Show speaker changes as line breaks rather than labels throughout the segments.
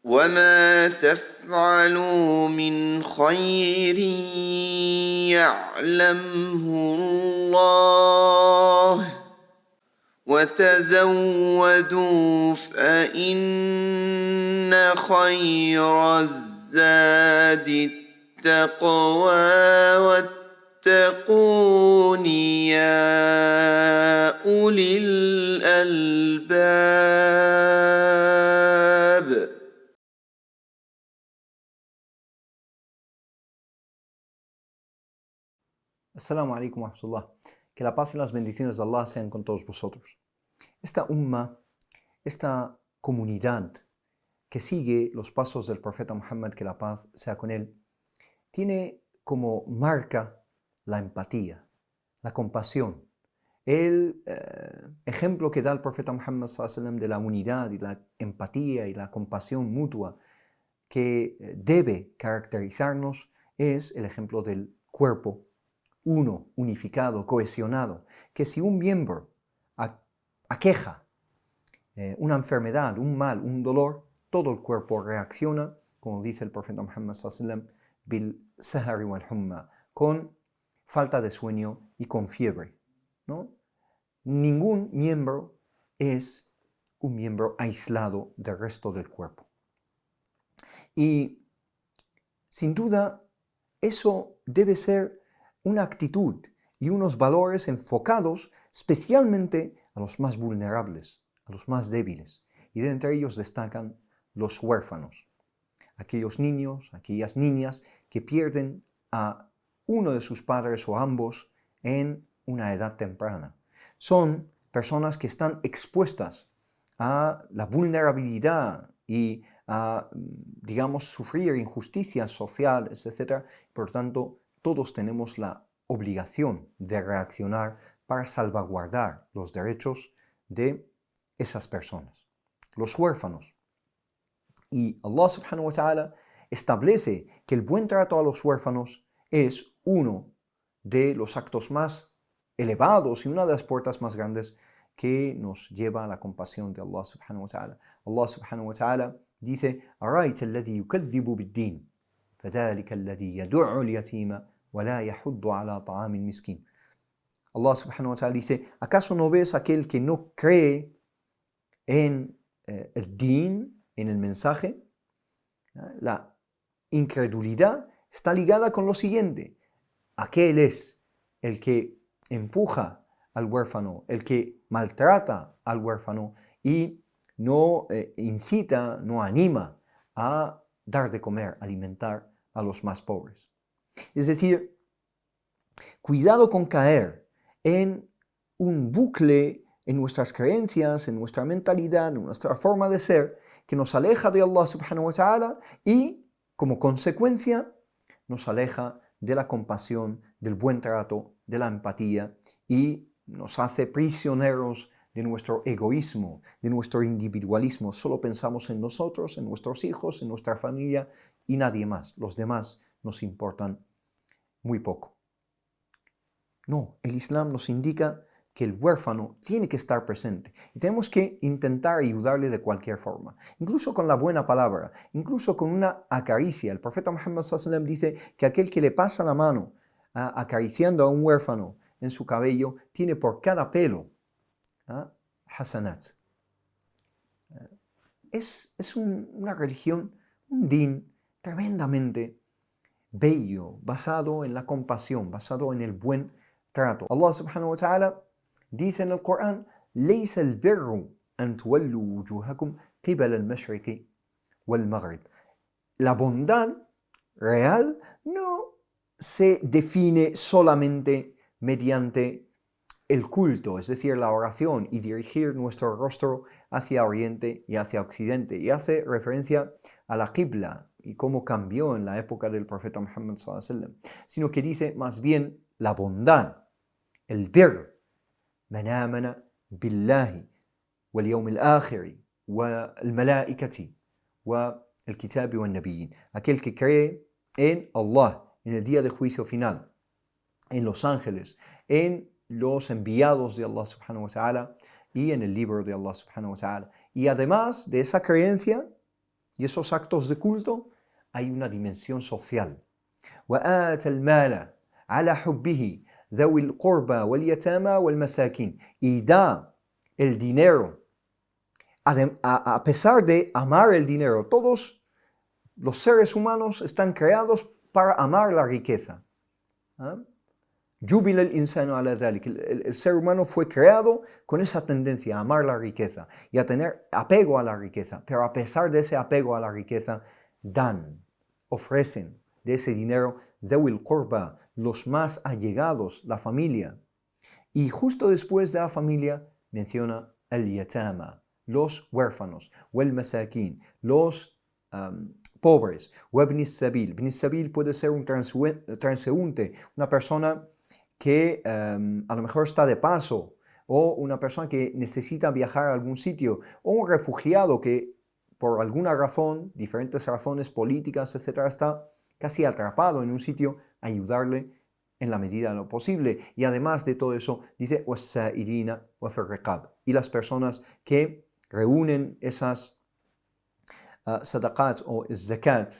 وما تفعلوا من خير يعلمه الله وتزودوا فإن خير الزاد التقوى واتقون يا أولي الألباب.
Assalamu alaikum wa rahmatullah. Que la paz y las bendiciones de Allah sean con todos vosotros. Esta esta comunidad que sigue los pasos del profeta Muhammad, que la paz sea con él, tiene como marca la empatía, la compasión. El ejemplo que da el profeta Muhammad ﷺ de la unidad y la empatía y la compasión mutua que debe caracterizarnos es el ejemplo del cuerpo uno, unificado, cohesionado, que si un miembro aqueja una enfermedad, un mal, un dolor, todo el cuerpo reacciona, como dice el profeta Muhammad ﷺ, bil sahari wal humma, con falta de sueño y con fiebre, ¿no? Ningún miembro es un miembro aislado del resto del cuerpo. Y sin duda, eso debe ser una actitud y unos valores enfocados especialmente a los más vulnerables, a los más débiles. Y de entre ellos destacan los huérfanos, aquellos niños, aquellas niñas que pierden a uno de sus padres o ambos en una edad temprana. Son personas que están expuestas a la vulnerabilidad y a, digamos, sufrir injusticias sociales, etc. Por tanto, todos tenemos la obligación de reaccionar para salvaguardar los derechos de esas personas, los huérfanos. Y Allah subhanahu wa ta'ala establece que el buen trato a los huérfanos es uno de los actos más elevados y una de las puertas más grandes que nos lleva a la compasión de Allah subhanahu wa ta'ala. Allah subhanahu wa ta'ala dice: أَرَأَيْتَ الَّذِي يُكَذِّبُ بِالدِّينِ فَذَلِكَ الَّذِي يَدُعُّ الْيَتِيمَ وَلَا يَحُضُّ عَلَى طَعَامِ الْمِسْكِينِ. Allah subhanahu wa ta'ala dice: ¿acaso no ves aquel que no cree en el din, en el mensaje? La incredulidad está ligada con lo siguiente: aquel es el que empuja al huérfano, el que maltrata al huérfano y no incita, no anima a dar de comer, alimentar a los más pobres. Es decir, cuidado con caer en un bucle en nuestras creencias, en nuestra mentalidad, en nuestra forma de ser, que nos aleja de Allah subhanahu wa ta'ala y, como consecuencia, nos aleja de la compasión, del buen trato, de la empatía y nos hace prisioneros de nuestro egoísmo, de nuestro individualismo. Solo pensamos en nosotros, en nuestros hijos, en nuestra familia y nadie más. Los demás nos importan muy poco. No, el Islam nos indica que el huérfano tiene que estar presente y tenemos que intentar ayudarle de cualquier forma, incluso con la buena palabra, incluso con una acaricia. El profeta Muhammad ﷺ dice que aquel que le pasa la mano acariciando a un huérfano en su cabello tiene por cada pelo hasanat. Es una religión, un din tremendamente bello, basado en la compasión, basado en el buen trato. Allah subhanahu wa ta'ala dice en el Corán: لَيْسَ الْبِرُّ أَن تُوَلُّوا وُجُوهَكُمْ قِبَلَ الْمَشْرِقِ وَالْمَغْرِبِ. La bondad real no se define solamente mediante el culto, es decir, la oración y dirigir nuestro rostro hacia oriente y hacia occidente. Y hace referencia a la qibla y cómo cambió en la época del profeta Muhammad ﷺ, sino que dice más bien la bondad, el bir, man amana billahi wal yawm al-akhir wa al-malaikati wa al-kitabi wa al-nabiyyin. Aquel que cree en Allah, en el día de juicio final, en los ángeles, en los enviados de Allah subhanahu wa ta'ala y en el libro de Allah subhanahu wa ta'ala. Y además de esa creencia, y esos actos de culto hay una dimensión social. وآتى المال على حبه ذوي القربى واليتامى والمساكين. Y da el dinero. A pesar de amar el dinero, todos los seres humanos están creados para amar la riqueza. Jubila el insano ala dhalik. El ser humano fue creado con esa tendencia a amar la riqueza y a tener apego a la riqueza. Pero a pesar de ese apego a la riqueza, dan, ofrecen de ese dinero dhawil qurba, los más allegados, la familia. Y justo después de la familia menciona el yatama, los huérfanos, wal masakin, los pobres, wabni sabil. Ibn sabil puede ser un transeúnte, una persona que a lo mejor está de paso, o una persona que necesita viajar a algún sitio, o un refugiado que por alguna razón, diferentes razones políticas, etc., está casi atrapado en un sitio, ayudarle en la medida de lo posible. Y además de todo eso, dice, وَالسَّائِلِينَ وَفِي الرِّقَابِ. Y las personas que reúnen esas sadaqat o zakat,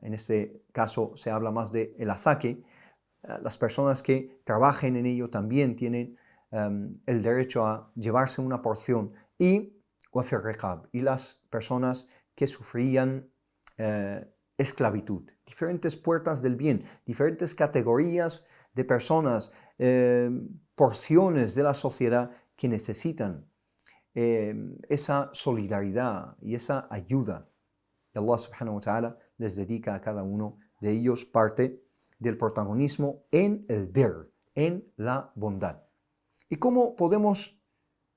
en este caso se habla más de el azaque, las personas que trabajen en ello también tienen el derecho a llevarse una porción. Y وَفِي الرِّقَابِ, y las personas que sufrían esclavitud. Diferentes puertas del bien, diferentes categorías de personas, porciones de la sociedad que necesitan esa solidaridad y esa ayuda. Y Allah subhanahu wa ta'ala les dedica a cada uno de ellos parte del protagonismo en el bir, en la bondad. ¿Y cómo podemos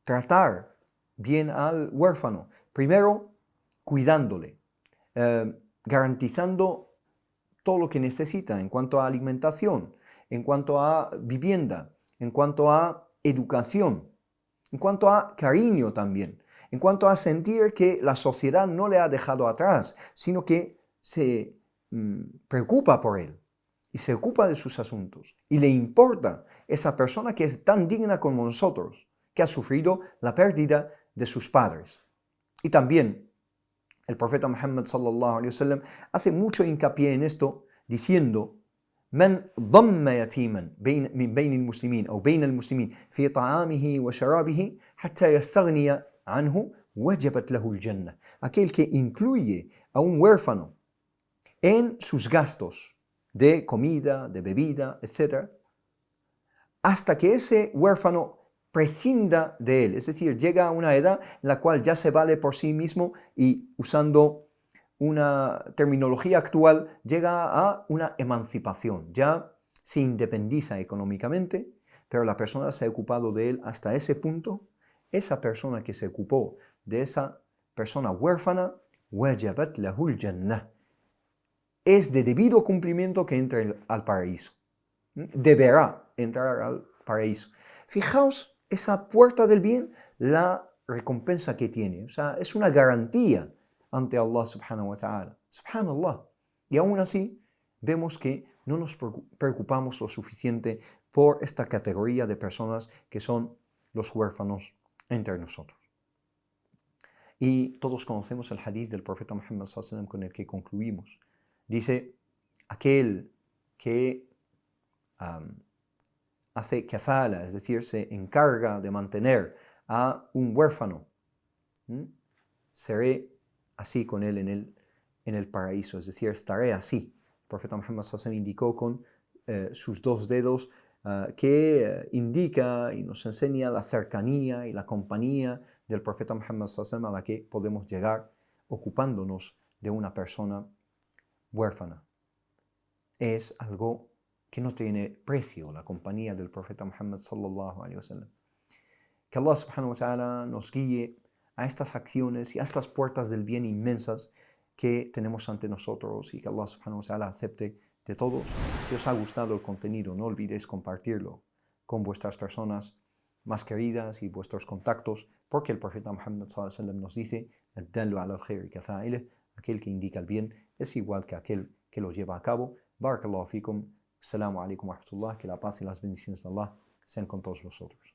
tratar bien al huérfano? Primero, cuidándole, garantizando todo lo que necesita en cuanto a alimentación, en cuanto a vivienda, en cuanto a educación, en cuanto a cariño también, en cuanto a sentir que la sociedad no le ha dejado atrás, sino que se preocupa por él y se ocupa de sus asuntos y le importa esa persona que es tan digna como nosotros, que ha sufrido la pérdida de sus padres. Y también el profeta Muhammad sallallahu alaihi wasallam hace mucho hincapié en esto, diciendo: "Man dhamma yatiman min bain al-muslimin o bain al-muslimin fi ta'amihi wa sharabihi hatta yastaghniya anhu wajabat lahu al-jannah." Aquel que incluye a un huérfano en sus gastos de comida, de bebida, etc., hasta que ese huérfano prescinda de él, es decir, llega a una edad en la cual ya se vale por sí mismo y, usando una terminología actual, llega a una emancipación, ya se independiza económicamente, pero la persona se ha ocupado de él hasta ese punto. Esa persona que se ocupó de esa persona huérfana, wajabat lahu al-jannah, es de debido cumplimiento que entre al paraíso. Deberá entrar al paraíso. Fijaos esa puerta del bien, la recompensa que tiene. O sea, es una garantía ante Allah subhanahu wa ta'ala. Subhanallah. Y aún así, vemos que no nos preocupamos lo suficiente por esta categoría de personas que son los huérfanos entre nosotros. Y todos conocemos el hadith del profeta Muhammad sallallahu alaihi wasallam con el que concluimos. Dice, aquel que hace kafala, es decir, se encarga de mantener a un huérfano, seré así con él en el paraíso, es decir, estaré así. El profeta Muhammad sallallahu alaihi wasallam indicó con sus dos dedos que indica y nos enseña la cercanía y la compañía del profeta Muhammad sallallahu alaihi wasallam a la que podemos llegar ocupándonos de una persona huérfana. Es algo que no tiene precio, la compañía del profeta Muhammad sallallahu alaihi wasallam. Que Allah subhanahu wa ta'ala nos guíe a estas acciones y a estas puertas del bien inmensas que tenemos ante nosotros, y que Allah subhanahu wa ta'ala acepte de todos. Si os ha gustado el contenido, no olvidéis compartirlo con vuestras personas más queridas y vuestros contactos, porque el profeta Muhammad sallallahu alaihi wasallam nos dice: "Ad-dallu ala al-khayri kafa'ilih", aquel que indica el bien es igual que aquel que lo lleva a cabo. Barakallahu fikum. Assalamu alaikum wa rahmatullah. Que la paz y las bendiciones de Allah sean con todos vosotros.